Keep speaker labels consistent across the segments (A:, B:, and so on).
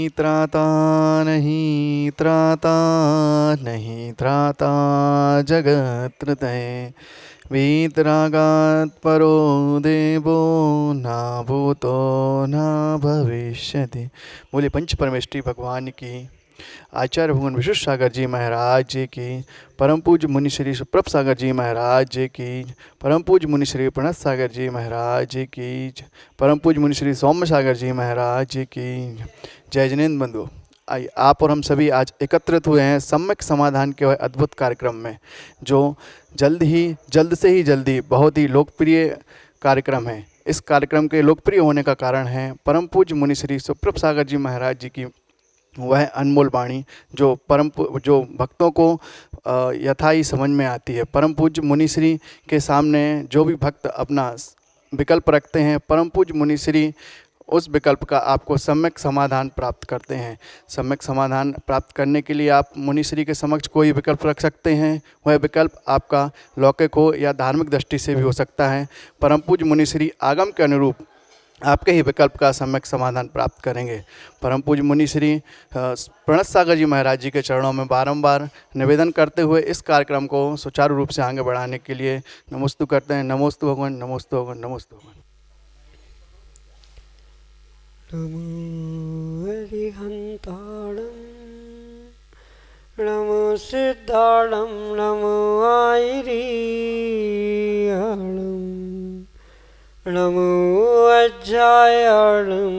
A: त्राता नहीं त्राता नहीं त्राता जगत्त्रतये वीतरागात् परो देवो ना भूतो ना भविष्यति। बोले पंच परमेष्ठी भगवान की, आचार्य भगवान विश्वेश्वर सागर जी महाराज जी की, परम पूज्य मुनि श्री सुप्रभ सागर जी महाराज जी की, परम पूज्य मुनि श्री प्रणत सागर जी महाराज जी की, परम पूज्य मुनि श्री सौम्य सागर जी महाराज जी की। जय जिनेन्द्र बंधु, आइए आप और हम सभी आज एकत्रित हुए हैं सम्यक समाधान के अद्भुत कार्यक्रम में, जो जल्द से ही जल्दी बहुत ही लोकप्रिय कार्यक्रम है। इस कार्यक्रम के लोकप्रिय होने का कारण है परम पूज्य मुनि श्री सुप्रभ सागर जी महाराज जी की वह अनमोल वाणी जो भक्तों को यथाही समझ में आती है। परम पूज्य मुनि श्री के सामने जो भी भक्त अपना विकल्प रखते हैं, परम पूज्य मुनि श्री उस विकल्प का आपको सम्यक समाधान प्राप्त करते हैं। सम्यक समाधान प्राप्त करने के लिए आप मुनि श्री के समक्ष कोई विकल्प रख सकते हैं। वह विकल्प आपका लौकिक हो या धार्मिक दृष्टि से भी हो सकता है। परम पूज्य मुनि श्री आगम के अनुरूप आपके ही विकल्प का सम्यक समाधान प्राप्त करेंगे। परम पूज्य मुनि श्री प्रणत सागर जी महाराज जी के चरणों में बारंबार निवेदन करते हुए इस कार्यक्रम को सुचारू रूप से आगे बढ़ाने के लिए नमोस्तु करते हैं। नमोस्तु भगवान, नमोस्तु भगवान, नमोस्तु भगवान।
B: नमो हरिहंताणं नमो सिद्धाणं नमो आयरीयाणं नमो अज्जायाणं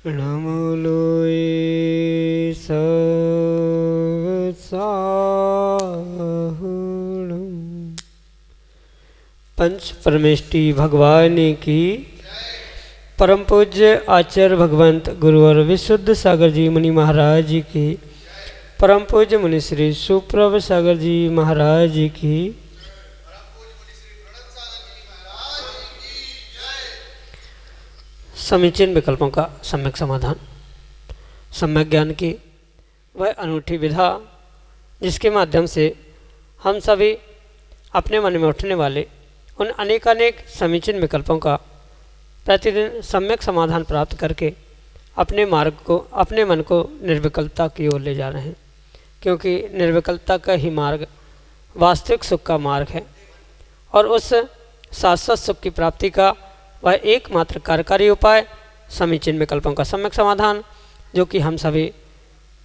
B: नमो लोये सत्साहुणं। पंच परमेष्ठी भगवान की, परम पूज्य आचार्य भगवंत गुरुवर विशुद्ध सागर जी मुनि महाराज जी की, परम पूज्य मुनि श्री सुप्रभ सागर जी महाराज जी की, समीचीन विकल्पों का सम्यक समाधान, सम्यक ज्ञान की वह अनूठी विधा जिसके माध्यम से हम सभी अपने मन में उठने वाले उन अनेकानेक समीचीन विकल्पों का प्रतिदिन सम्यक समाधान प्राप्त करके अपने मार्ग को, अपने मन को निर्विकल्पता की ओर ले जा रहे हैं। क्योंकि निर्विकल्पता का ही मार्ग वास्तविक सुख का मार्ग है और उस शाश्वत सुख की प्राप्ति का वह एकमात्र कार्यकारी उपाय समीचीन विकल्पों का सम्यक समाधान, जो कि हम सभी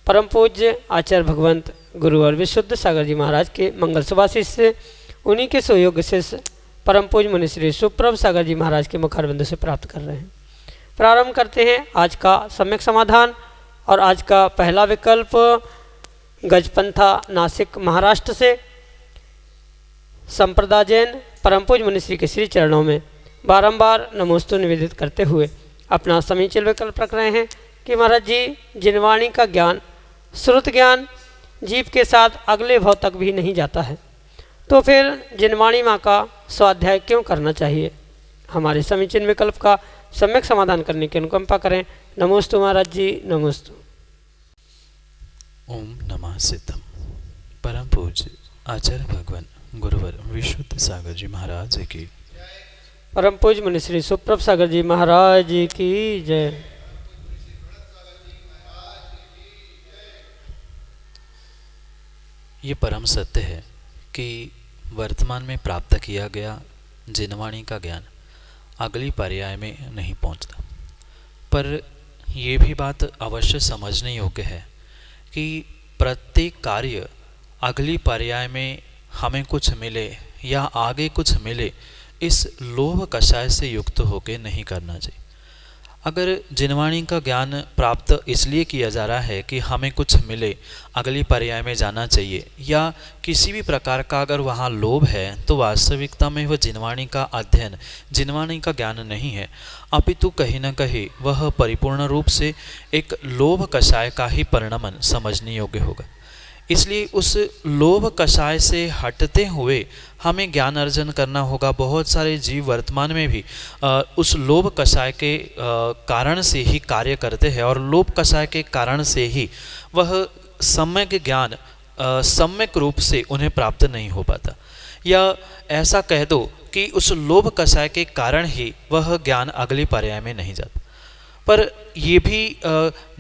B: परम पूज्य आचार्य भगवंत गुरु और विशुद्ध सागर जी महाराज के मंगल सुभाषिष से, उन्हीं के सुयोग से परम पूज्य मुनि श्री सुप्रभ सागर जी महाराज के मुखारबिंदु से प्राप्त कर रहे हैं। प्रारंभ करते हैं आज का सम्यक समाधान। और आज का पहला विकल्प गजपंथा नासिक महाराष्ट्र से संप्रदा जैन परम पूज्य मुनि श्री के श्री चरणों में बारंबार नमोस्तु निवेदित करते हुए अपना समीचीन विकल्प रख रहे हैं कि महाराज जी, जिनवाणी का ज्ञान, श्रुत ज्ञान जीव के साथ अगले भाव तक भी नहीं जाता है, तो फिर जिनवाणी माँ का स्वाध्याय क्यों करना चाहिए। हमारे समीचीन विकल्प का सम्यक समाधान करने की अनुकंपा करें। नमोस्तु महाराज जी, नमोस्तु।
C: ओम नमः सिद्धम। परम पूज्य आचार्य भगवान गुरुवर विशुद्ध सागर जी महाराज की,
B: परम पूज्य मुनि श्री सुप्रभ सागर जी महाराज की जय।
C: ये परम सत्य है कि वर्तमान में प्राप्त किया गया जिनवाणी का ज्ञान अगली पर्याय में नहीं पहुंचता। पर यह भी बात अवश्य समझने योग्य है कि प्रत्येक कार्य अगली पर्याय में हमें कुछ मिले या आगे कुछ मिले, इस लोभ कषाय से युक्त होकर नहीं करना चाहिए। अगर जिनवाणी का ज्ञान प्राप्त इसलिए किया जा रहा है कि हमें कुछ मिले, अगली पर्याय में जाना चाहिए, या किसी भी प्रकार का अगर वहाँ लोभ है, तो वास्तविकता में वह जिनवाणी का अध्ययन, जिनवाणी का ज्ञान नहीं है, अपितु कहीं न कहीं वह परिपूर्ण रूप से एक लोभ कषाय का ही परिणमन समझने योग्य होगा। इसलिए उस लोभ कषाय से हटते हुए हमें ज्ञान अर्जन करना होगा। बहुत सारे जीव वर्तमान में भी उस लोभ कषाय के कारण से ही कार्य करते हैं और लोभ कषाय के कारण से ही वह सम्यक ज्ञान सम्यक रूप से उन्हें प्राप्त नहीं हो पाता, या ऐसा कह दो कि उस लोभ कषाय के कारण ही वह ज्ञान अगली पर्याय में नहीं जाता। पर ये भी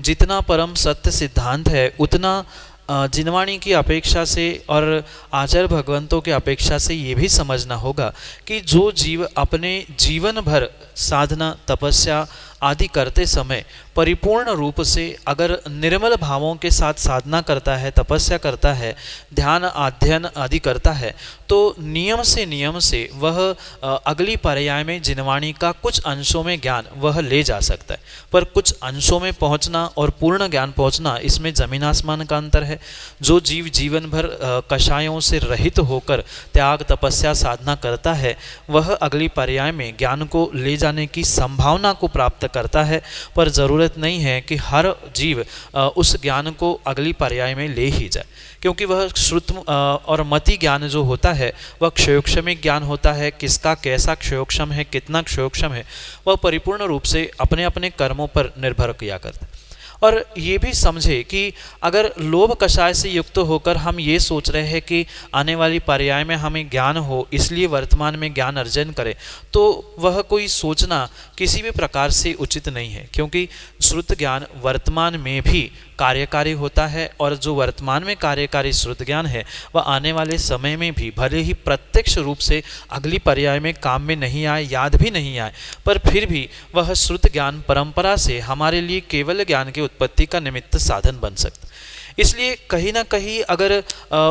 C: जितना परम सत्य सिद्धांत है उतना जिनवाणी की अपेक्षा से और आचार्य भगवंतों की अपेक्षा से ये भी समझना होगा कि जो जीव अपने जीवन भर साधना तपस्या आदि करते समय परिपूर्ण रूप से अगर निर्मल भावों के साथ साधना करता है, तपस्या करता है, ध्यान अध्ययन आदि करता है, तो नियम से वह अगली पर्याय में जिनवाणी का कुछ अंशों में ज्ञान वह ले जा सकता है। पर कुछ अंशों में पहुंचना और पूर्ण ज्ञान पहुंचना, इसमें जमीन आसमान का अंतर है। जो जीव जीवन भर कषायों से रहित होकर त्याग तपस्या साधना करता है, वह अगली पर्याय में ज्ञान को ले जाने की संभावना को प्राप्त करता है। पर ज़रूरत नहीं है कि हर जीव उस ज्ञान को अगली पर्याय में ले ही जाए, क्योंकि वह श्रुत और मति ज्ञान जो होता है वह क्षयोक्षमिक ज्ञान होता है। किसका कैसा क्षयोक्षम है, कितना क्षयोक्षम है, वह परिपूर्ण रूप से अपने अपने कर्मों पर निर्भर किया करता है। और ये भी समझे कि अगर लोभ कषाय से युक्त होकर हम ये सोच रहे हैं कि आने वाली पर्याय में हमें ज्ञान हो, इसलिए वर्तमान में ज्ञान अर्जन करें, तो वह कोई सोचना किसी भी प्रकार से उचित नहीं है, क्योंकि श्रुत ज्ञान वर्तमान में भी कार्यकारी होता है। और जो वर्तमान में कार्यकारी श्रुत ज्ञान है वह आने वाले समय में भी भले ही प्रत्यक्ष रूप से अगली पर्याय में काम में नहीं आए, याद भी नहीं आए, पर फिर भी वह श्रुत ज्ञान परंपरा से हमारे लिए केवल ज्ञान की उत्पत्ति का निमित्त साधन बन सकता। इसलिए कहीं ना कहीं अगर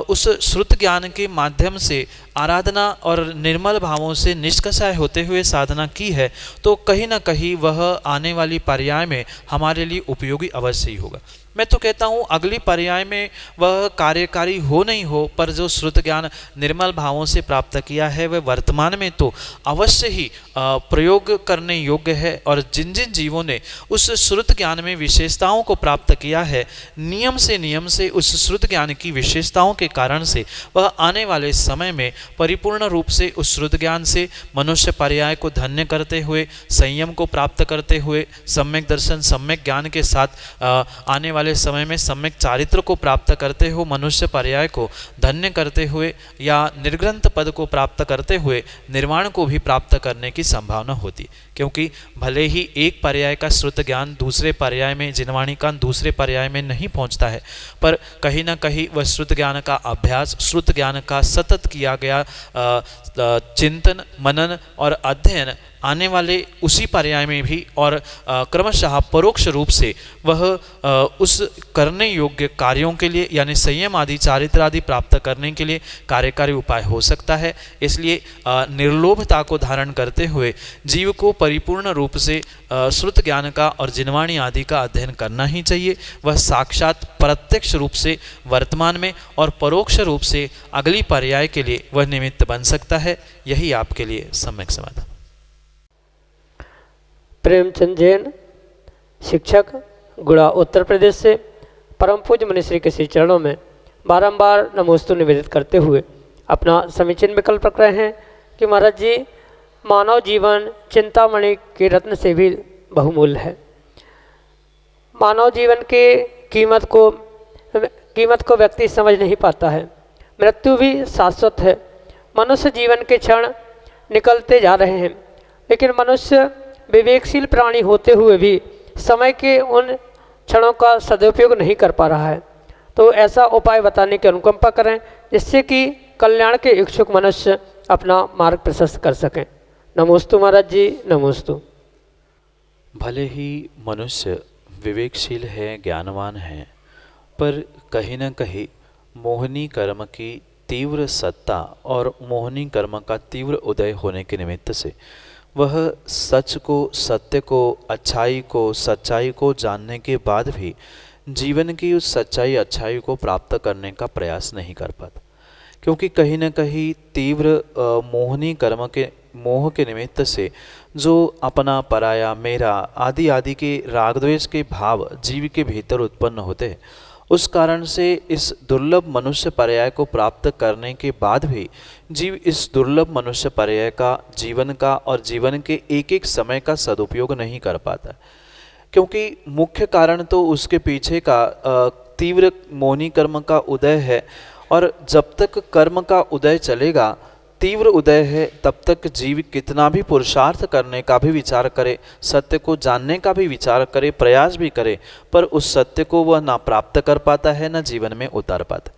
C: उस श्रुत ज्ञान के माध्यम से आराधना और निर्मल भावों से निष्कषाय होते हुए साधना की है, तो कहीं ना कहीं वह आने वाली पर्याय में हमारे लिए उपयोगी अवश्य ही होगा। मैं तो कहता हूँ अगली पर्याय में वह कार्यकारी हो नहीं हो, पर जो श्रुत ज्ञान निर्मल भावों से प्राप्त किया है वह वर्तमान में तो अवश्य ही प्रयोग करने योग्य है। और जिन जिन जीवों ने उस श्रुत ज्ञान में विशेषताओं को प्राप्त किया है, नियम से उस श्रुत ज्ञान की विशेषताओं के कारण से वह आने वाले समय में परिपूर्ण रूप से उस श्रुत ज्ञान से मनुष्य पर्याय को धन्य करते हुए, संयम को प्राप्त करते हुए, सम्यक दर्शन सम्यक ज्ञान के साथ आने वाले समय में सम्यक चारित्र को प्राप्त करते हो मनुष्य पर्याय को धन्य करते हुए, या निर्ग्रंथ पद को प्राप्त करते हुए निर्वाण को भी प्राप्त करने की संभावना होती। क्योंकि भले ही एक पर्याय का श्रुत ज्ञान दूसरे पर्याय में, जिनवाणी का दूसरे पर्याय में नहीं पहुंचता है, पर कहीं ना कहीं वह श्रुत ज्ञान का अभ्यास, श्रुत ज्ञान का सतत किया गया चिंतन मनन और अध्ययन आने वाले उसी पर्याय में भी और क्रमशः परोक्ष रूप से वह उस करने योग्य कार्यों के लिए, यानी संयम आदि चारित्र आदि प्राप्त करने के लिए कार्यकारी उपाय हो सकता है। इसलिए निर्लोभता को धारण करते हुए जीव को परिपूर्ण रूप से श्रुत ज्ञान का और जिनवाणी आदि का अध्ययन करना ही चाहिए। वह साक्षात प्रत्यक्ष रूप से वर्तमान में और परोक्ष रूप से अगली पर्याय के लिए वह निमित्त बन सकता है। यही आपके लिए सम्यक समाधान।
B: प्रेमचंद जैन, शिक्षक, गुड़ा, उत्तर प्रदेश से परम पूज्य मनीश्री के श्री चरणों में बारंबार नमोस्तु निवेदित करते हुए अपना समीचीन विकल्प रख रहे हैं कि महाराज जी, मानव जीवन चिंतामणि के रत्न से भी बहुमूल्य है। मानव जीवन के कीमत को व्यक्ति समझ नहीं पाता है। मृत्यु भी शाश्वत है। मनुष्य जीवन के क्षण निकलते जा रहे हैं, लेकिन मनुष्य विवेकशील प्राणी होते हुए भी समय के उन क्षणों का सदुपयोग नहीं कर पा रहा है। तो ऐसा उपाय बताने की अनुकंपा करें जिससे कि कल्याण के इच्छुक मनुष्य अपना मार्ग प्रशस्त कर सकें। नमोस्तु महाराज जी, नमोस्तु।
C: भले ही मनुष्य विवेकशील है, ज्ञानवान है, पर कहीं न कहीं मोहनी कर्म की तीव्र सत्ता और मोहनी कर्म का तीव्र उदय होने के निमित्त से वह सच को, सत्य को, अच्छाई को, सच्चाई को जानने के बाद भी जीवन की उस सच्चाई अच्छाई को प्राप्त करने का प्रयास नहीं कर पाता। क्योंकि कहीं न कहीं तीव्र मोहनी कर्म के मोह के निमित्त से जो अपना पराया मेरा आदि आदि के राग द्वेष के भाव जीव के भीतर उत्पन्न होते हैं, उस कारण से इस दुर्लभ मनुष्य पर्याय को प्राप्त करने के बाद भी जीव इस दुर्लभ मनुष्य पर्याय का, जीवन का और जीवन के एक एक समय का सदुपयोग नहीं कर पाता। क्योंकि मुख्य कारण तो उसके पीछे का तीव्र मोहनी कर्म का उदय है। और जब तक कर्म का उदय चलेगा तीव्र उदय है तब तक जीव कितना भी पुरुषार्थ करने का भी विचार करे, सत्य को जानने का भी विचार करे, प्रयास भी करे, पर उस सत्य को वह ना प्राप्त कर पाता है, ना जीवन में उतार पाता है।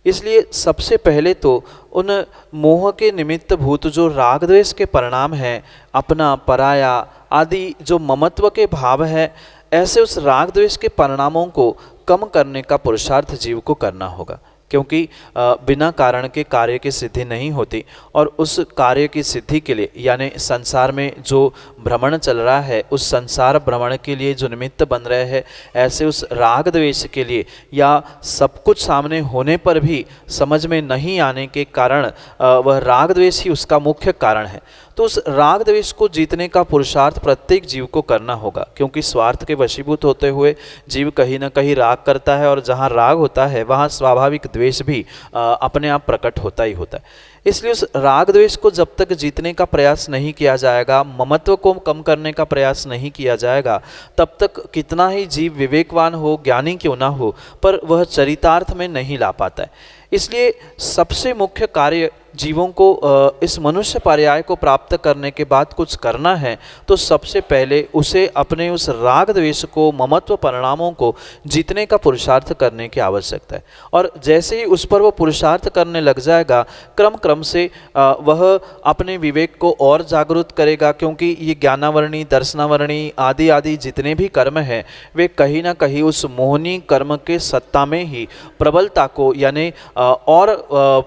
C: इसलिए सबसे पहले तो उन मोह के निमित्त भूत जो राग द्वेष के परिणाम हैं, अपना पराया आदि जो ममत्व के भाव है, ऐसे उस राग द्वेष के परिणामों को कम करने का पुरुषार्थ जीव को करना होगा। क्योंकि बिना कारण के कार्य की सिद्धि नहीं होती, और उस कार्य की सिद्धि के लिए यानी संसार में जो भ्रमण चल रहा है, उस संसार भ्रमण के लिए जो निमित्त बन रहे हैं, ऐसे उस राग द्वेष के लिए या सब कुछ सामने होने पर भी समझ में नहीं आने के कारण वह राग द्वेष ही उसका मुख्य कारण है। तो उस राग द्वेष को जीतने का पुरुषार्थ प्रत्येक जीव को करना होगा, क्योंकि स्वार्थ के वशीभूत होते हुए जीव कहीं ना कहीं राग करता है, और जहाँ राग होता है वहाँ स्वाभाविक द्वेष भी अपने आप प्रकट होता ही होता है। इसलिए उस राग द्वेष को जब तक जीतने का प्रयास नहीं किया जाएगा, ममत्व को कम करने का प्रयास नहीं किया जाएगा, तब तक कितना ही जीव विवेकवान हो, ज्ञानी क्यों ना हो, पर वह चरितार्थ में नहीं ला पाता है। इसलिए सबसे मुख्य कार्य जीवों को इस मनुष्य पर्याय को प्राप्त करने के बाद कुछ करना है, तो सबसे पहले उसे अपने उस राग द्वेष को, ममत्व परिणामों को जीतने का पुरुषार्थ करने की आवश्यकता है। और जैसे ही उस पर वो पुरुषार्थ करने लग जाएगा, क्रम क्रम से वह अपने विवेक को और जागरूक करेगा, क्योंकि ये ज्ञानावरणी, दर्शनावरणी आदि आदि जितने भी कर्म हैं, वे कहीं ना कहीं उस मोहनी कर्म के सत्ता में ही प्रबलता को यानी और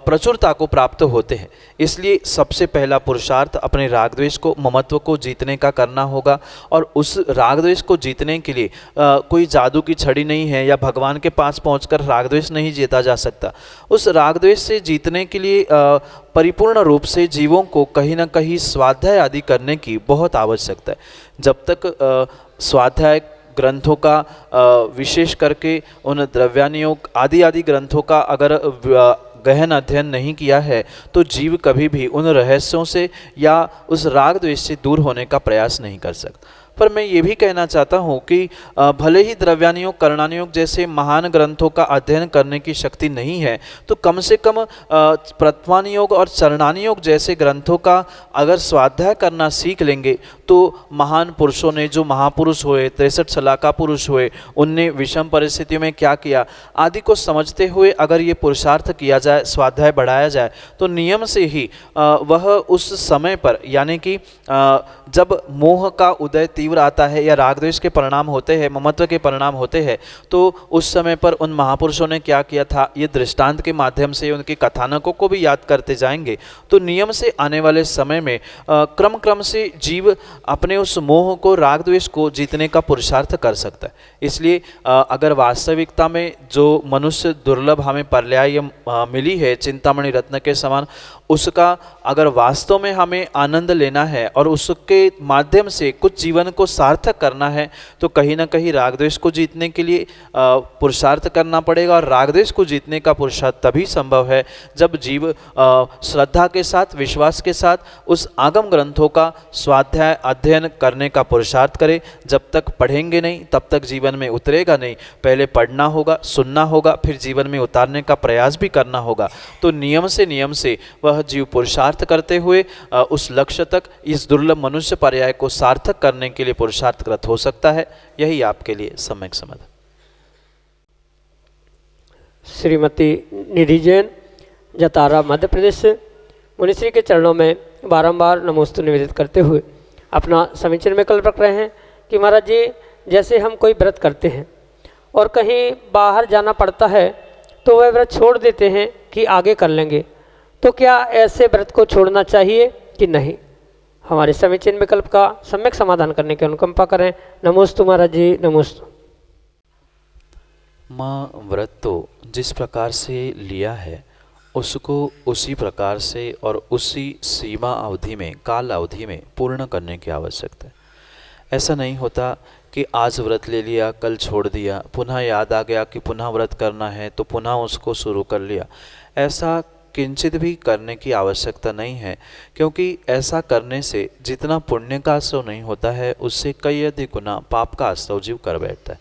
C: प्रचुरता को प्राप्त होते हैं। इसलिए सबसे पहला पुरुषार्थ अपने राग द्वेष को, ममत्व को जीतने का करना होगा। और उस राग द्वेष को जीतने के लिए कोई जादू की छड़ी नहीं है, या भगवान के पास पहुंचकर राग द्वेष नहीं जीता जा सकता। उस राग द्वेष से जीतने के लिए परिपूर्ण रूप से जीवों को कहीं ना कहीं स्वाध्याय आदि करने की बहुत आवश्यकता है। जब तक स्वाध्याय ग्रंथों का विशेष करके उन द्रव्यानियोग आदि आदि ग्रंथों का अगर गहन अध्ययन नहीं किया है, तो जीव कभी भी उन रहस्यों से या उस राग द्वेष से दूर होने का प्रयास नहीं कर सकता। पर मैं ये भी कहना चाहता हूँ कि भले ही द्रव्यानियोग, करणानियोग जैसे महान ग्रंथों का अध्ययन करने की शक्ति नहीं है, तो कम से कम प्रथमानियोग और चरणानियोग जैसे ग्रंथों का अगर स्वाध्याय करना सीख लेंगे, तो महान पुरुषों ने, जो महापुरुष हुए, 63 सलाका पुरुष हुए, उनने विषम परिस्थितियों में क्या किया आदि को समझते हुए अगर ये पुरुषार्थ किया जाए, स्वाध्याय बढ़ाया जाए, तो नियम से ही वह उस समय पर यानी कि जब मोह का उदय तीव्र आता है या राग द्वेष के परिणाम होते हैं, ममत्व के परिणाम होते हैं, तो उस समय पर उन महापुरुषों ने क्या किया था, ये दृष्टांत के माध्यम से उनके कथानकों को भी याद करते जाएंगे, तो नियम से आने वाले समय में क्रम क्रम से जीव अपने उस मोह को, राग द्वेष को जीतने का पुरुषार्थ कर सकता है। इसलिए अगर वास्तविकता में जो मनुष्य दुर्लभ हमें पर्याय मिली है, चिंतामणि रत्न के समान, उसका अगर वास्तव में हमें आनंद लेना है और उसके माध्यम से कुछ जीवन को सार्थक करना है, तो कहीं ना कहीं राग द्वेष को जीतने के लिए पुरुषार्थ करना पड़ेगा। और राग द्वेष को जीतने का पुरुषार्थ तभी संभव है जब जीव श्रद्धा के साथ, विश्वास के साथ उस आगम ग्रंथों का स्वाध्याय अध्ययन करने का पुरुषार्थ करे। जब तक पढ़ेंगे नहीं तब तक जीवन में उतरेगा नहीं। पहले पढ़ना होगा, सुनना होगा, फिर जीवन में उतारने का प्रयास भी करना होगा। तो नियम से वह जीव पुरुषार्थ करते हुए उस लक्ष्य तक, इस दुर्लभ मनुष्य पर्याय को सार्थक करने के लिए पुरुषार्थकृत हो सकता है। यही आपके लिए सम्यक समाधान।
B: श्रीमती निधि जैन, जतारा, मध्य प्रदेश, मुनिश्री के चरणों में बारंबार नमोस्तु निवेदित करते हुए अपना समीचीन विकल्प रख रहे हैं कि महाराज जी, जैसे हम कोई व्रत करते हैं और कहीं बाहर जाना पड़ता है तो वह व्रत छोड़ देते हैं कि आगे कर लेंगे, तो क्या ऐसे व्रत को छोड़ना चाहिए कि नहीं? हमारे समीचीन विकल्प का सम्यक समाधान करने की अनुकंपा करें। नमोस्तु महाराज जी, नमोस्तु।
C: माँ, व्रत तो जिस प्रकार से लिया है उसको उसी प्रकार से और उसी सीमा अवधि में, काल अवधि में पूर्ण करने की आवश्यकता है। ऐसा नहीं होता कि आज व्रत ले लिया, कल छोड़ दिया, पुनः याद आ गया कि पुनः व्रत करना है तो पुनः उसको शुरू कर लिया। ऐसा किंचित भी करने की आवश्यकता नहीं है, क्योंकि ऐसा करने से जितना पुण्य का आश्रव नहीं होता है, उससे कई अधिक गुना पाप का आश्रव जीव कर बैठता है।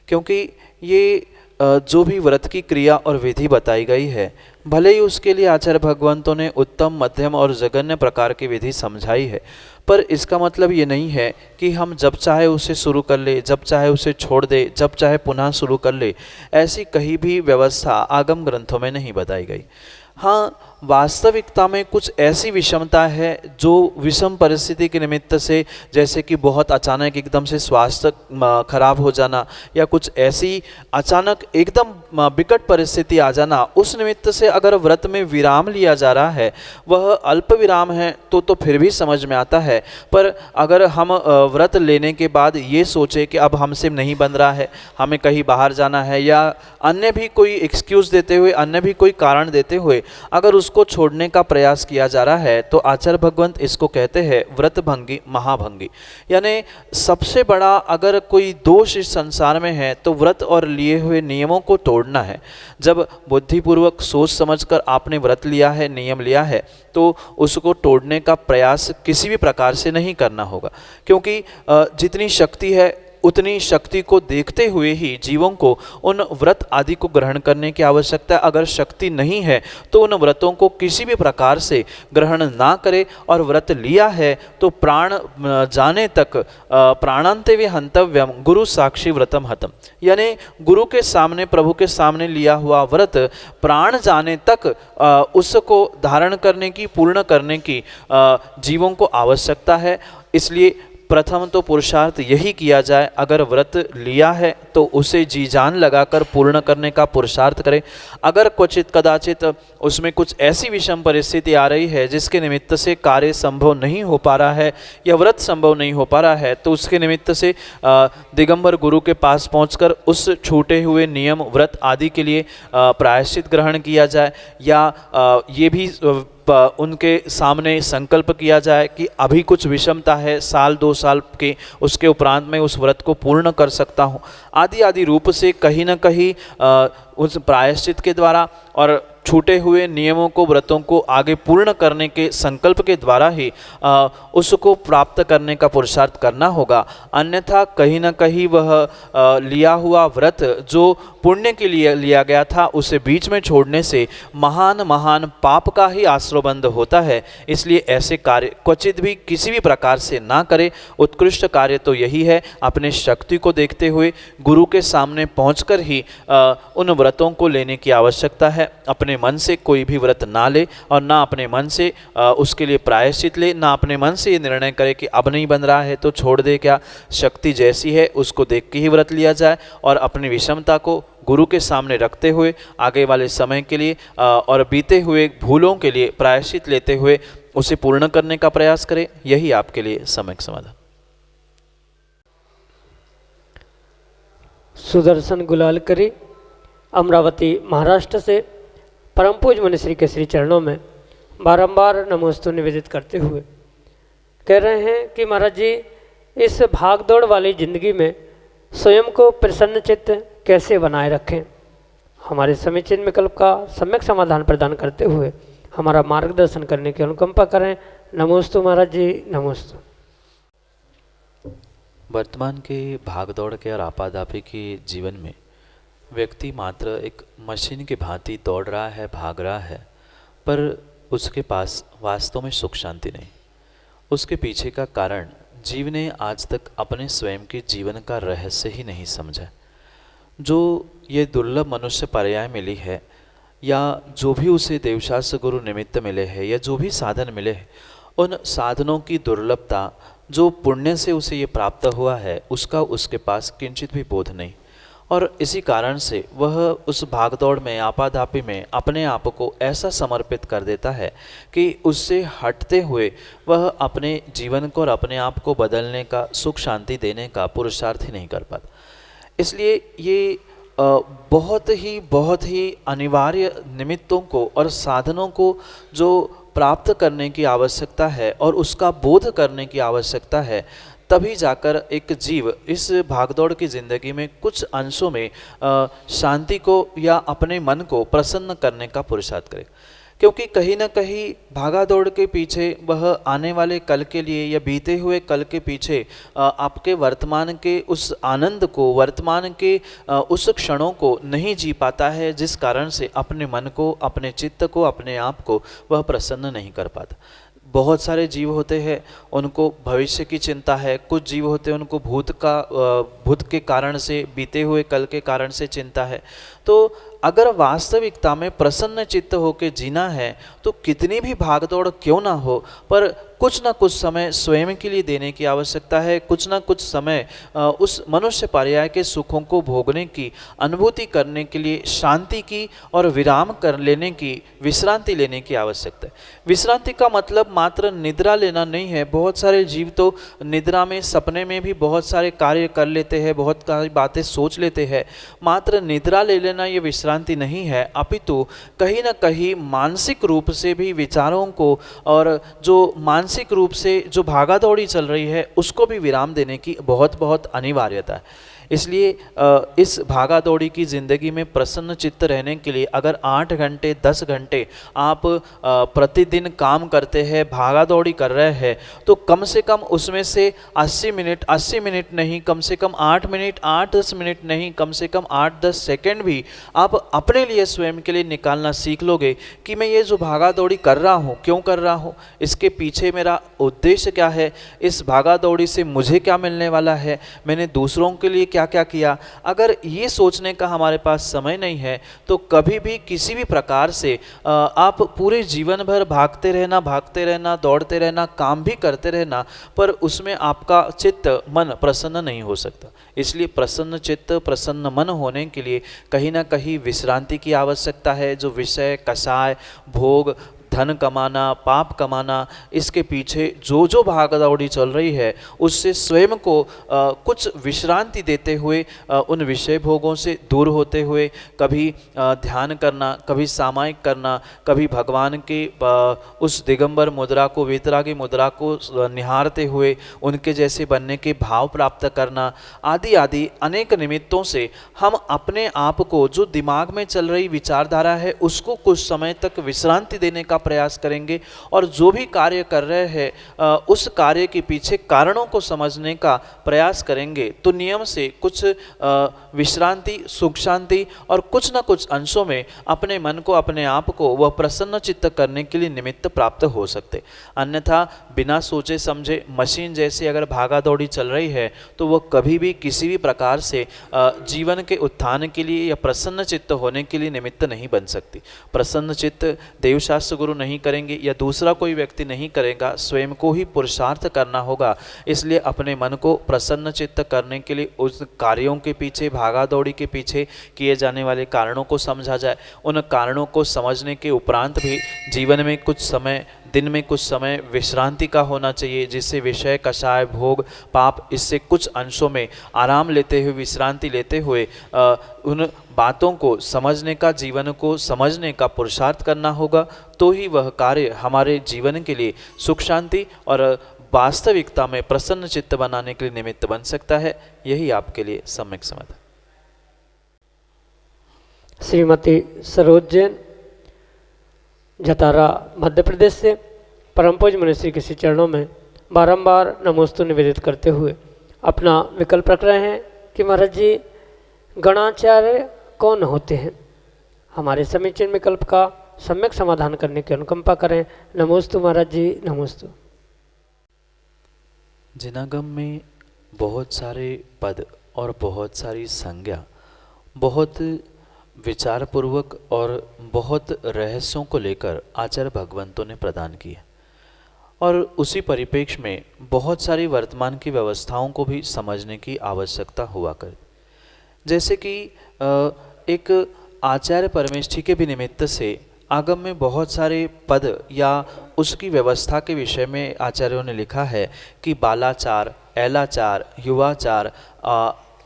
C: क्योंकि ये जो भी व्रत की क्रिया और विधि बताई गई है, भले ही उसके लिए आचार्य भगवंतों ने उत्तम, मध्यम और जघन्य प्रकार की विधि समझाई है, पर इसका मतलब ये नहीं है कि हम जब चाहे उसे शुरू कर ले, जब चाहे उसे छोड़ दे, जब चाहे पुनः शुरू कर ले। ऐसी कहीं भी व्यवस्था आगम ग्रंथों में नहीं बताई गई। हाँ, वास्तविकता में कुछ ऐसी विषमता है जो विषम परिस्थिति के निमित्त से, जैसे कि बहुत अचानक एकदम से स्वास्थ्य खराब हो जाना या कुछ ऐसी अचानक एकदम विकट परिस्थिति आ जाना, उस निमित्त से अगर व्रत में विराम लिया जा रहा है, वह अल्प विराम है तो फिर भी समझ में आता है। पर अगर हम व्रत लेने के बाद ये सोचे कि अब हमसे नहीं बन रहा है, हमें कहीं बाहर जाना है, या अन्य भी कोई एक्सक्यूज़ देते हुए, अन्य भी कोई कारण देते हुए अगर उसको छोड़ने का प्रयास किया जा रहा है, तो आचार्य भगवंत इसको कहते हैं व्रत भंगी महाभंगी। यानी सबसे बड़ा अगर कोई दोष इस संसार में है तो व्रत और लिए हुए नियमों को तोड़ना है। जब बुद्धिपूर्वक सोच समझकर आपने व्रत लिया है, नियम लिया है, तो उसको तोड़ने का प्रयास किसी भी प्रकार से नहीं करना होगा, क्योंकि जितनी शक्ति है उतनी शक्ति को देखते हुए ही जीवों को उन व्रत आदि को ग्रहण करने की आवश्यकता है। अगर शक्ति नहीं है तो उन व्रतों को किसी भी प्रकार से ग्रहण ना करे, और व्रत लिया है तो प्राण जाने तक प्राणांते वे हंतव्यम गुरु साक्षी व्रतम हतम। यानी गुरु के सामने, प्रभु के सामने लिया हुआ व्रत प्राण जाने तक उसको धारण करने की, पूर्ण करने की जीवों को आवश्यकता है। इसलिए प्रथम तो पुरुषार्थ यही किया जाए, अगर व्रत लिया है तो उसे जी जान लगाकर पूर्ण करने का पुरुषार्थ करें। अगर क्वचित कदाचित उसमें कुछ ऐसी विषम परिस्थिति आ रही है जिसके निमित्त से कार्य संभव नहीं हो पा रहा है या व्रत संभव नहीं हो पा रहा है, तो उसके निमित्त से दिगंबर गुरु के पास पहुंचकर उस छूटे हुए नियम, व्रत आदि के लिए प्रायश्चित ग्रहण किया जाए, या ये भी उनके सामने संकल्प किया जाए कि अभी कुछ विषमता है, साल 2 साल के उसके उपरांत मैं उस व्रत को पूर्ण कर सकता हूँ, आदि आदि रूप से कहीं न कहीं उस प्रायश्चित के द्वारा और छूटे हुए नियमों को, व्रतों को आगे पूर्ण करने के संकल्प के द्वारा ही उसको प्राप्त करने का पुरुषार्थ करना होगा। अन्यथा कहीं न कहीं वह लिया हुआ व्रत जो पुण्य के लिए लिया गया था, उसे बीच में छोड़ने से महान महान पाप का ही आश्रयबंध होता है। इसलिए ऐसे कार्य क्वचित भी किसी भी प्रकार से ना करे। उत्कृष्ट कार्य तो यही है, अपने शक्ति को देखते हुए गुरु के सामने पहुंचकर ही उन व्रतों को लेने की आवश्यकता है। अपने मन से कोई भी व्रत ना ले, और ना अपने मन से उसके लिए प्रायश्चित ले, ना अपने मन से ये निर्णय करे कि अब नहीं बन रहा है तो छोड़ दे। क्या शक्ति जैसी है उसको देख के ही व्रत लिया जाए, और अपनी विषमता को गुरु के सामने रखते हुए आगे वाले समय के लिए और बीते हुए भूलों के लिए प्रायश्चित लेते हुए उसे पूर्ण करने का प्रयास करें। यही आपके लिए सम्यक समाधान।
B: सुदर्शन गुलालकरी अमरावती महाराष्ट्र से परम पूज्य मुनि श्री के श्री चरणों में बारंबार नमोस्तु निवेदित करते हुए कह रहे हैं कि महाराज जी, इस भागदौड़ वाली जिंदगी में स्वयं को प्रसन्न चित्त कैसे बनाए रखें, हमारे समीचीन विकल्प का सम्यक समाधान प्रदान करते हुए हमारा मार्गदर्शन करने की अनुकंपा करें। नमोस्तु महाराज जी, नमोस्तु।
C: वर्तमान के भागदौड़ के और आपाधापी के जीवन में व्यक्ति मात्र एक मशीन की भांति दौड़ रहा है, भाग रहा है, पर उसके पास वास्तव में सुख शांति नहीं। उसके पीछे का कारण जीव ने आज तक अपने स्वयं के जीवन का रहस्य ही नहीं समझा। जो ये दुर्लभ मनुष्य पर्याय मिली है, या जो भी उसे देवशास्त्र गुरु निमित्त मिले हैं, या जो भी साधन मिले हैं, उन साधनों की दुर्लभता, जो पुण्य से उसे ये प्राप्त हुआ है, उसका उसके पास किंचित भी बोध नहीं। और इसी कारण से वह उस भागदौड़ में, आपाधापी में अपने आप को ऐसा समर्पित कर देता है कि उससे हटते हुए वह अपने जीवन को और अपने आप को बदलने का, सुख शांति देने का पुरुषार्थ ही नहीं कर पाता। इसलिए ये बहुत ही अनिवार्य निमित्तों को और साधनों को जो प्राप्त करने की आवश्यकता है और उसका बोध करने की आवश्यकता है, तभी जाकर एक जीव इस भागदौड़ की ज़िंदगी में कुछ अंशों में शांति को या अपने मन को प्रसन्न करने का पुरुषार्थ करे। क्योंकि कहीं ना कहीं भागा दौड़ के पीछे वह आने वाले कल के लिए या बीते हुए कल के पीछे आपके वर्तमान के उस आनंद को, वर्तमान के उस क्षणों को नहीं जी पाता है, जिस कारण से अपने मन को, अपने चित्त को, अपने आप को वह प्रसन्न नहीं कर पाता। बहुत सारे जीव होते हैं उनको भविष्य की चिंता है, कुछ जीव होते हैं उनको भूत के कारण से, बीते हुए कल के कारण से चिंता है। तो अगर वास्तविकता में प्रसन्न चित्त होकर जीना है तो कितनी भी भागदौड़ क्यों ना हो, पर कुछ ना कुछ समय स्वयं के लिए देने की आवश्यकता है। कुछ ना कुछ समय उस मनुष्य पर्याय के सुखों को भोगने की, अनुभूति करने के लिए, शांति की और विराम कर लेने की, विश्रांति लेने की आवश्यकता है। विश्रांति का मतलब मात्र निद्रा लेना नहीं है। बहुत सारे जीव तो निद्रा में, सपने में भी बहुत सारे कार्य कर लेते हैं, बहुत सारी बातें सोच लेते हैं। मात्र निद्रा ले लेना ये विश्रांति नहीं है, अपितु कहीं ना कहीं मानसिक रूप से भी विचारों को और जो मानसिक रूप से जो भागा दौड़ी चल रही है उसको भी विराम देने की बहुत बहुत अनिवार्यता है। इसलिए इस भागा दौड़ी की ज़िंदगी में प्रसन्न चित्त रहने के लिए अगर 8 घंटे 10 घंटे आप प्रतिदिन काम करते हैं, भागा दौड़ी कर रहे हैं, तो कम से कम उसमें से 80 मिनट नहीं, कम से कम 8 मिनट, 8-10 मिनट नहीं, कम से कम 8-10 सेकेंड भी आप अपने लिए, स्वयं के लिए निकालना सीख लोगे कि मैं ये जो भागा दौड़ी कर रहा हूँ, क्यों कर रहा हूँ, इसके पीछे मेरा उद्देश्य क्या है, इस भागा दौड़ी से मुझे क्या मिलने वाला है, मैंने दूसरों के लिए क्या क्या किया। अगर ये सोचने का हमारे पास समय नहीं है तो कभी भी किसी भी प्रकार से आप पूरे जीवन भर भागते रहना, दौड़ते रहना, काम भी करते रहना, पर उसमें आपका चित्त, मन प्रसन्न नहीं हो सकता। इसलिए प्रसन्न चित्त, प्रसन्न मन होने के लिए कहीं ना कहीं विश्रांति की आवश्यकता है। जो विषय, कषाय, भोग, धन कमाना, पाप कमाना, इसके पीछे जो जो भागदौड़ी चल रही है उससे स्वयं को कुछ विश्रांति देते हुए, उन विषय भोगों से दूर होते हुए कभी ध्यान करना, कभी सामायिक करना, कभी भगवान के उस दिगंबर मुद्रा को, वीतरागी मुद्रा को निहारते हुए उनके जैसे बनने के भाव प्राप्त करना, आदि आदि अनेक निमित्तों से हम अपने आप को, जो दिमाग में चल रही विचारधारा है उसको कुछ समय तक विश्रांति देने का प्रयास करेंगे और जो भी कार्य कर रहे हैं उस कार्य के पीछे कारणों को समझने का प्रयास करेंगे, तो नियम से कुछ विश्रांति, सुख शांति और कुछ न कुछ अंशों में अपने मन को, अपने आप को वह प्रसन्न चित्त करने के लिए निमित्त प्राप्त हो सकते। अन्यथा बिना सोचे समझे मशीन जैसे अगर भागा दौड़ी चल रही है तो वह कभी भी किसी भी प्रकार से जीवन के उत्थान के लिए या प्रसन्न चित्त होने के लिए निमित्त नहीं बन सकती। प्रसन्न चित्त देवशास्त्र गुरु नहीं करेंगे या दूसरा कोई व्यक्ति नहीं करेगा, स्वयं को ही पुरुषार्थ करना होगा। इसलिए अपने मन को प्रसन्न चित्त करने के लिए उस कार्यों के पीछे, भागा दौड़ी के पीछे किए जाने वाले कारणों को समझा जाए। उन कारणों को समझने के उपरांत भी जीवन में कुछ समय, दिन में कुछ समय विश्रांति का होना चाहिए, जिससे विषय, कषाय, भोग, पाप, इससे कुछ अंशों में आराम लेते हुए, विश्रांति लेते हुए उन बातों को समझने का, जीवन को समझने का पुरुषार्थ करना होगा। तो ही वह कार्य हमारे जीवन के लिए सुख शांति और वास्तविकता में प्रसन्न चित्त बनाने के लिए निमित्त बन सकता है। यही आपके लिए सम्यक समाधान।
B: श्रीमती सरोज जैन, जतारा, मध्य प्रदेश से, परम पूज्य मुनिश्री के श्री चरणों में बारंबार नमोस्तु निवेदित करते हुए अपना विकल्प रख रहे हैं कि महाराज जी गणाचार्य कौन होते हैं। हमारे समीचीन विकल्प का सम्यक समाधान करने की अनुकंपा करें। नमोस्तु महाराज जी, नमोस्तु।
C: जिनागम में बहुत सारे पद और बहुत सारी संज्ञा बहुत विचारपूर्वक और बहुत रहस्यों को लेकर आचार्य भगवंतों ने प्रदान किए और उसी परिप्रेक्ष्य में बहुत सारी वर्तमान की व्यवस्थाओं को भी समझने की आवश्यकता हुआ कर। जैसे कि एक आचार्य परमेष्ठी के भी निमित्त से आगम में बहुत सारे पद या उसकी व्यवस्था के विषय में आचार्यों ने लिखा है कि बालाचार, ऐलाचार, युवाचार,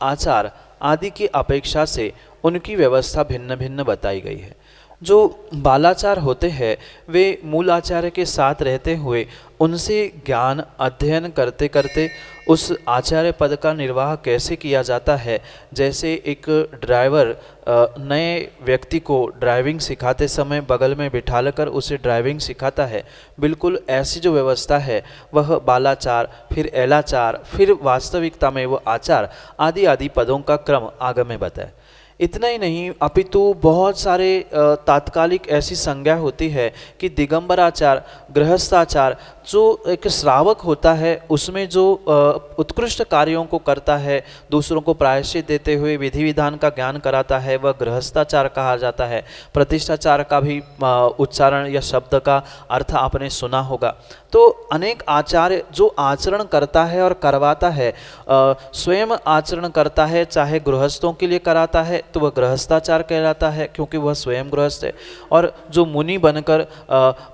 C: आचार आदि की अपेक्षा से उनकी व्यवस्था भिन्न भिन्न बताई गई है। जो बालाचार होते हैं वे मूल आचार्य के साथ रहते हुए उनसे ज्ञान अध्ययन करते करते उस आचार्य पद का निर्वाह कैसे किया जाता है। जैसे एक ड्राइवर नए व्यक्ति को ड्राइविंग सिखाते समय बगल में बिठाकर उसे ड्राइविंग सिखाता है, बिल्कुल ऐसी जो व्यवस्था है वह बालाचार, फिर एलाचार, फिर वास्तविकता में वो आचार आदि आदि पदों का क्रम आगम में बताए। इतना ही नहीं अपितु बहुत सारे तात्कालिक ऐसी संज्ञा होती है कि दिगंबराचार, गृहस्थाचार, जो एक श्रावक होता है उसमें जो उत्कृष्ट कार्यों को करता है, दूसरों को प्रायश्चित देते हुए विधि विधान का ज्ञान कराता है, वह गृहस्थाचार कहा जाता है। प्रतिष्ठाचार का भी उच्चारण या शब्द का अर्थ आपने सुना होगा। तो अनेक आचार्य जो आचरण करता है और करवाता है, स्वयं आचरण करता है, चाहे गृहस्थों के लिए कराता है तो वह गृहस्थाचार कहलाता है क्योंकि वह स्वयं गृहस्थ है। और जो मुनि बनकर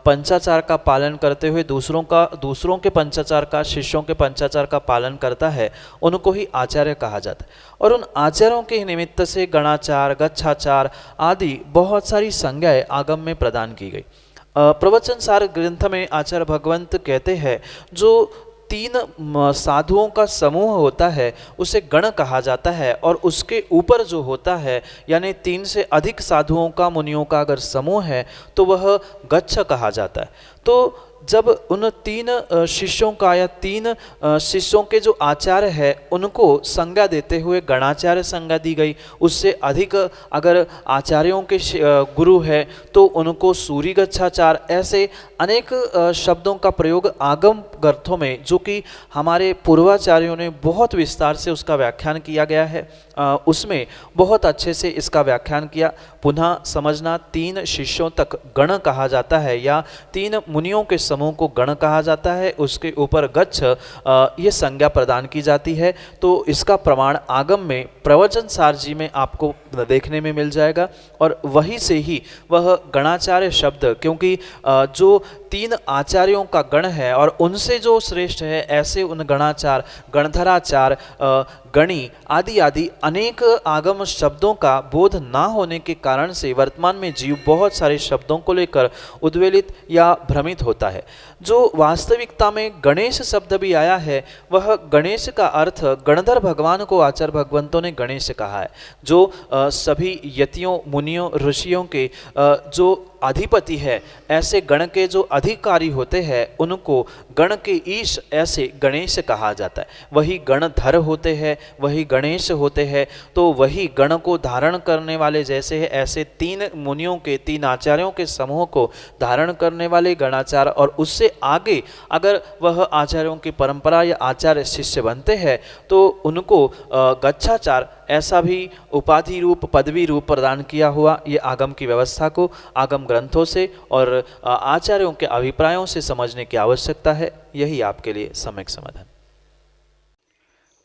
C: पंचाचार का पालन करते हुए दूसरों के पंचाचार का, शिष्यों के पंचाचार का पालन करता है, उनको ही आचार्य कहा जाता है। और उन आचार्यों के निमित्त से गणाचार, गच्छाचार आदि बहुत सारी संज्ञाएं आगम में प्रदान की गई। प्रवचन सार ग्रंथ में आचार्य भगवंत कहते हैं जो 3 साधुओं का समूह होता है उसे गण कहा जाता है, और उसके ऊपर जो होता है यानी 3 से अधिक साधुओं का, मुनियों का अगर समूह है तो वह गच्छ कहा जाता है। तो जब उन 3 शिष्यों का या 3 शिष्यों के जो आचार्य है उनको संज्ञा देते हुए गणाचार्य संज्ञा दी गई। उससे अधिक अगर आचार्यों के गुरु है तो उनको सूरी गच्छाचार, ऐसे अनेक शब्दों का प्रयोग आगम ग्रंथों में, जो कि हमारे पूर्वाचार्यों ने बहुत विस्तार से उसका व्याख्यान किया गया है, उसमें बहुत अच्छे से इसका व्याख्यान किया। पुनः समझना, 3 शिष्यों तक गण कहा जाता है या 3 मुनियों के समूह को गण कहा जाता है, उसके ऊपर गच्छ ये संज्ञा प्रदान की जाती है। तो इसका प्रमाण आगम में प्रवचन सार जी में आपको देखने में मिल जाएगा, और वहीं से ही वह गणाचार्य शब्द, क्योंकि जो 3 आचार्यों का गण है और उनसे जो श्रेष्ठ है ऐसे उन गणाचार, गणधराचार, गणी आदि आदि अनेक आगम शब्दों का बोध ना होने के कारण से वर्तमान में जीव बहुत सारे शब्दों को लेकर उद्वेलित या भ्रमित होता है। जो वास्तविकता में गणेश शब्द भी आया है, वह गणेश का अर्थ गणधर भगवान को आचार्य भगवंतों ने गणेश कहा है। जो सभी यतियों, मुनियों, ऋषियों के जो अधिपति है, ऐसे गण के जो अधिकारी होते हैं उनको गण के ईश ऐसे गणेश कहा जाता है। वही गणधर होते हैं, वही गणेश होते हैं। तो वही गण को धारण करने वाले जैसे है, ऐसे 3 मुनियों के, 3 आचार्यों के समूह को धारण करने वाले गणाचार, और उससे आगे अगर वह आचार्यों की परंपरा या आचार्य शिष्य बनते हैं तो उनको गच्छाचार ऐसा भी उपाधि रूप, पदवी रूप प्रदान किया हुआ, ये आगम की व्यवस्था को आगम ग्रंथों से और आचार्यों के अभिप्रायों से समझने की आवश्यकता है। यही आपके लिए सम्यक समाधान।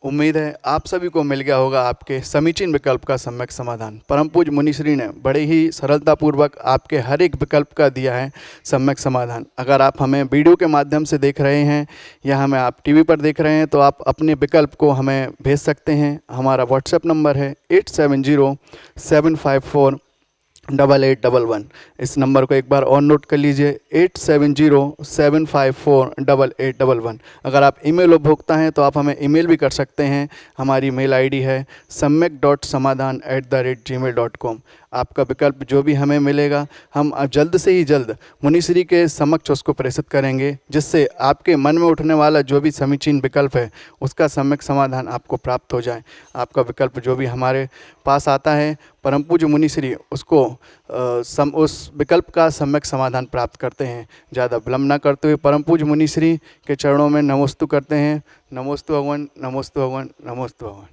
A: उम्मीद है आप सभी को मिल गया होगा आपके समीचीन विकल्प का सम्यक समाधान। परम पूज्य मुनिश्री ने बड़े ही सरलतापूर्वक आपके हर एक विकल्प का दिया है सम्यक समाधान। अगर आप हमें वीडियो के माध्यम से देख रहे हैं या हमें आप टीवी पर देख रहे हैं तो आप अपने विकल्प को हमें भेज सकते हैं। हमारा व्हाट्सएप नंबर है 8707548811। इस नंबर को एक बार और नोट कर लीजिए, 8707548811। अगर आप ईमेल उपभोक्ता हैं तो आप हमें ईमेल भी कर सकते हैं। हमारी मेल आईडी है samyak.samadhan@gmail.com। आपका विकल्प जो भी हमें मिलेगा हम जल्द से ही जल्द मुनिश्री के समक्ष उसको प्रेषित करेंगे, जिससे आपके मन में उठने वाला जो भी समीचीन विकल्प है उसका सम्यक समाधान आपको प्राप्त हो जाए। आपका विकल्प जो भी हमारे पास आता है, परम पूज्य मुनिश्री उसको उस विकल्प का सम्यक समाधान प्राप्त करते हैं। ज़्यादा विलम्ब न करते हुए परम पूज्य मुनिश्री के चरणों में नमोस्तु करते हैं। नमोस्तु भगवान, नमोस्तु भगवान, नमोस्तु भगवान।